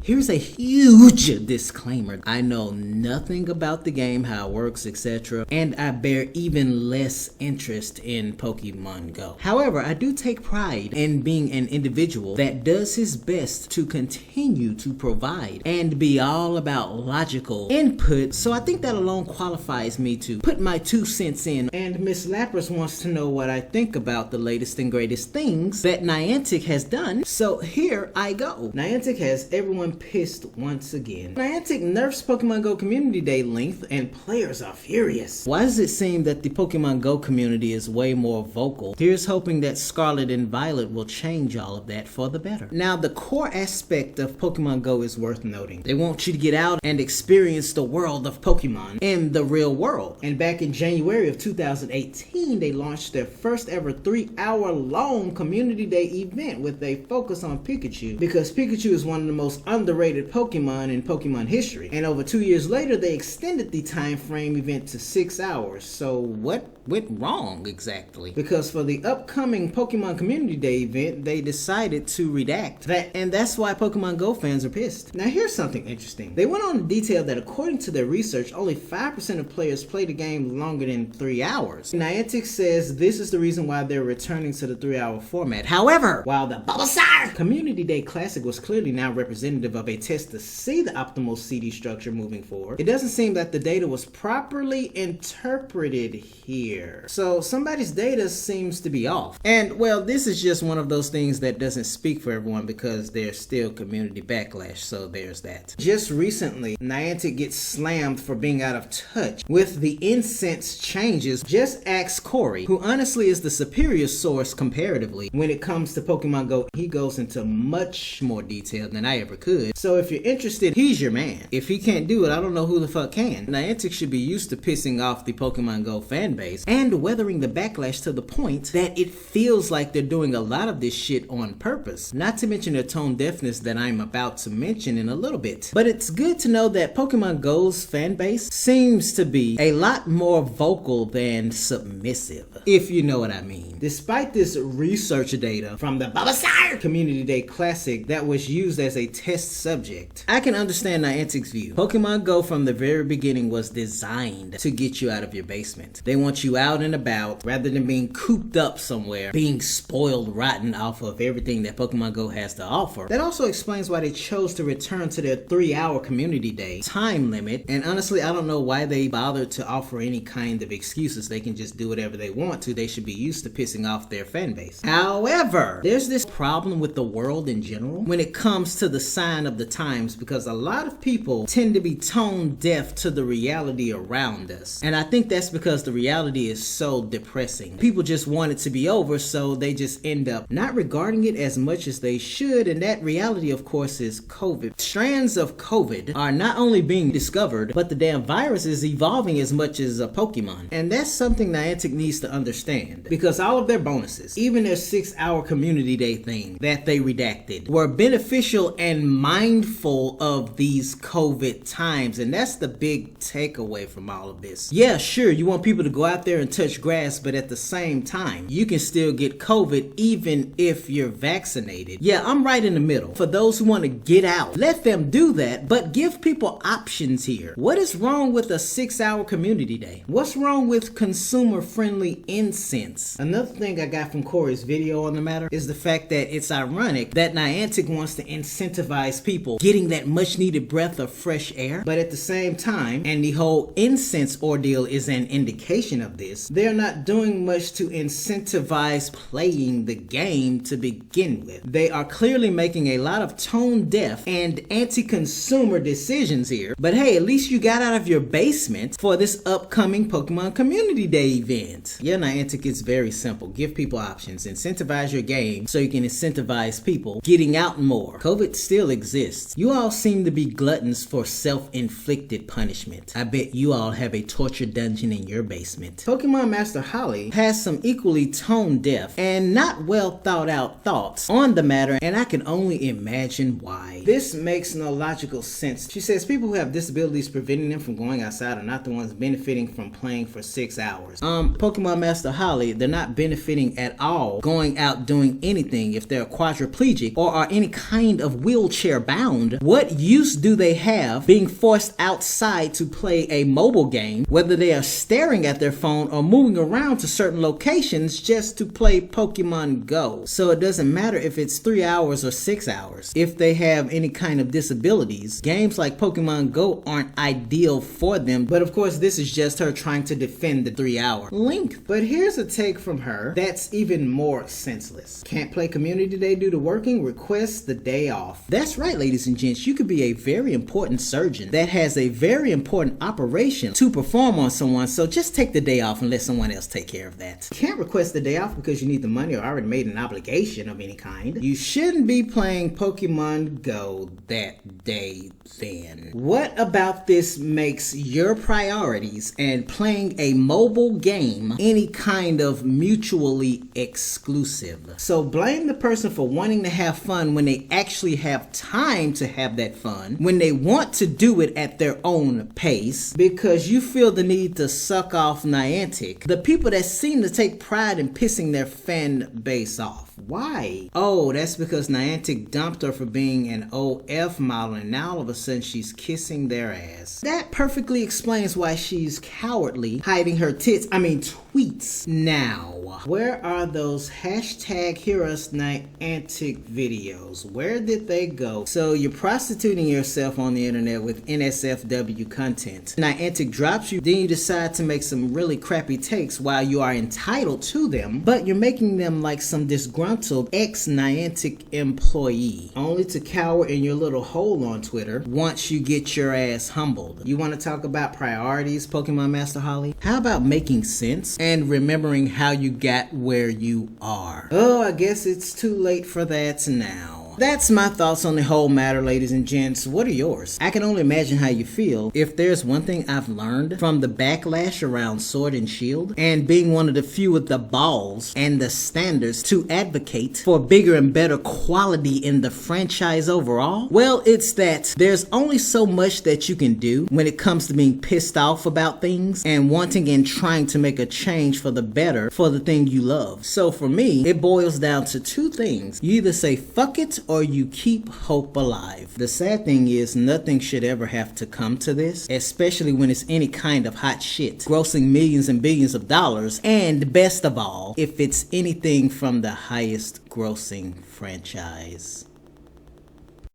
Here's a huge disclaimer. I know nothing about the game, how it works, etc. and I bear even less interest in Pokemon Go. However, I do take pride in being an individual that does his best to continue to provide and be all about logical input, so I think that alone qualifies me to put my 2 cents in. And Miss Lapras wants to know what I think about the latest and greatest things that Niantic has done, so here I go. Niantic has everyone pissed once again. Niantic nerfs Pokemon Go Community Day length and players are furious. Why does it seem that the Pokemon Go community is way more vocal? Here's hoping that Scarlet and Violet will change all of that for the better. Now, the core aspect of Pokemon Go is worth noting. They want you to get out and experience the world of Pokemon in the real world. And back in January of 2018, they launched their first ever 3-hour-long Community Day event with a focus on Pikachu, because Pikachu is one of the most underrated Pokemon in Pokemon history. And over 2 years later, they extended the time frame event to 6 hours. So what went wrong exactly? Because for the upcoming Pokemon Community Day event, they decided to redact that, and that's why Pokemon Go fans are pissed. Now here's something interesting. They went on to detail that according to their research, only 5% of players play the game longer than 3 hours. Niantic says this is the reason why they're returning to the 3-hour format. However, while the Bulbasaur Community Day Classic was clearly now representative of a test to see the optimal CD structure moving forward, it doesn't seem that the data was properly interpreted here. So somebody's data seems to be off. And well, this is just one of those things that doesn't speak for everyone because there's still community backlash, so there's that. Just recently, Niantic gets slammed for being out of touch with the incense changes. Just ask Corey, who honestly is the superior source comparatively when it comes to Pokemon Go. He goes into much more detail than I ever could. So if you're interested, he's your man. If he can't do it, I don't know who the fuck can. Niantic should be used to pissing off the Pokemon Go fan base and weathering the backlash to the point that it feels like they're doing a lot of this shit on purpose. Not to mention their tone deafness that I'm about to mention in a little bit. But it's good to know that Pokemon Go's fan base seems to be a lot more vocal than submissive, if you know what I mean. Despite this research data from the Bulbasaur Community Day Classic that was used as a test subject, I can understand Niantic's view. Pokemon Go from the very beginning was designed to get you out of your basement. They want you out and about rather than being cooped up somewhere, being spoiled rotten off of everything that Pokemon Go has to offer. That also explains why they chose to return to their 3-hour Community Day time limit, and honestly, I don't know why they bothered to offer any kind of excuses. They can just do whatever they want to. They should be used to pissing off their fan base. However, there's this problem with the world in general when it comes to the sign of the times, because a lot of people tend to be tone deaf to the reality around us. And I think that's because the reality is so depressing. People just want it to be over, so they just end up not regarding it as much as they should, and that reality, of course, is COVID. Strands of COVID are not only being discovered, but the damn virus is evolving as much as a Pokemon. And that's something Niantic needs to understand, because all of their bonuses, even their 6-hour Community Day thing that they redacted, were beneficial and mindful of these COVID times, and that's the big takeaway from all of this. Yeah, sure, you want people to go out there and touch grass, but at the same time, you can still get COVID even if you're vaccinated. Yeah, I'm right in the middle. For those who want to get out, let them do that, but give people options here. What is wrong with a 6-hour Community Day? What's wrong with consumer-friendly incense? Another thing I got from Corey's video on the matter is the fact that it's ironic that Niantic wants to incentivize people getting that much-needed breath of fresh air, but at the same time, and the whole incense ordeal is an indication of this, they're not doing much to incentivize playing the game to begin with. They are clearly making a lot of tone-deaf and anti-consumer decisions here, but hey, at least you got out of your basement for this upcoming Pokemon Community Day event. Yeah, Niantic, it's very simple. Give people options. Incentivize your game so you can incentivize people getting out more. COVID still exists. You all seem to be gluttons for self-inflicted punishment. I bet you all have a torture dungeon in your basement. Pokemon Master Holly has some equally tone-deaf and not well thought out thoughts on the matter, and I can only imagine why. This makes no logical sense. She says people who have disabilities preventing them from going outside are not the ones benefiting from playing for 6 hours. Pokemon Master Holly, they're not benefiting at all going out doing anything if they're quadriplegic or are any kind of wheelchair bound. around, what use do they have being forced outside to play a mobile game, whether they are staring at their phone or moving around to certain locations just to play Pokemon Go? So it doesn't matter if it's 3 hours or 6 hours. If they have any kind of disabilities, games like Pokemon Go aren't ideal for them. But of course, this is just her trying to defend the 3-hour length. But here's a take from her that's even more senseless. Can't play Community Day due to working? Request the day off. That's right, ladies and gents. You could be a very important surgeon that has a very important operation to perform on someone, so just take the day off and let someone else take care of that. Can't request the day off because you need the money or already made an obligation of any kind. You shouldn't be playing Pokemon Go that day then. What about this makes your priorities and playing a mobile game any kind of mutually exclusive? So blame the person for wanting to have fun when they actually have time to have that fun, when they want to do it at their own pace, because you feel the need to suck off Niantic, the people that seem to take pride in pissing their fan base off. Why? Oh, that's because Niantic dumped her for being an OF model and now all of a sudden she's kissing their ass. That perfectly explains why she's cowardly hiding her tweets. Now, where are those hashtag Hear Us Niantic videos? Where did they go? So you're prostituting yourself on the internet with NSFW content. Niantic drops you, then you decide to make some really crappy takes while you are entitled to them, but you're making them like some disgruntled ex-Niantic employee, only to cower in your little hole on Twitter once you get your ass humbled. You want to talk about priorities, Pokemon Master Holly? How about making sense and remembering how you got where you are? Oh, I guess it's too late for that now. That's my thoughts on the whole matter, ladies and gents. What are yours? I can only imagine how you feel. If there's one thing I've learned from the backlash around Sword and Shield, and being one of the few with the balls and the standards to advocate for bigger and better quality in the franchise overall, well, it's that there's only so much that you can do when it comes to being pissed off about things and wanting and trying to make a change for the better for the thing you love. So for me, it boils down to two things. You either say fuck it or you keep hope alive. The sad thing is nothing should ever have to come to this, especially when it's any kind of hot shit, grossing millions and billions of dollars, and best of all, if it's anything from the highest grossing franchise.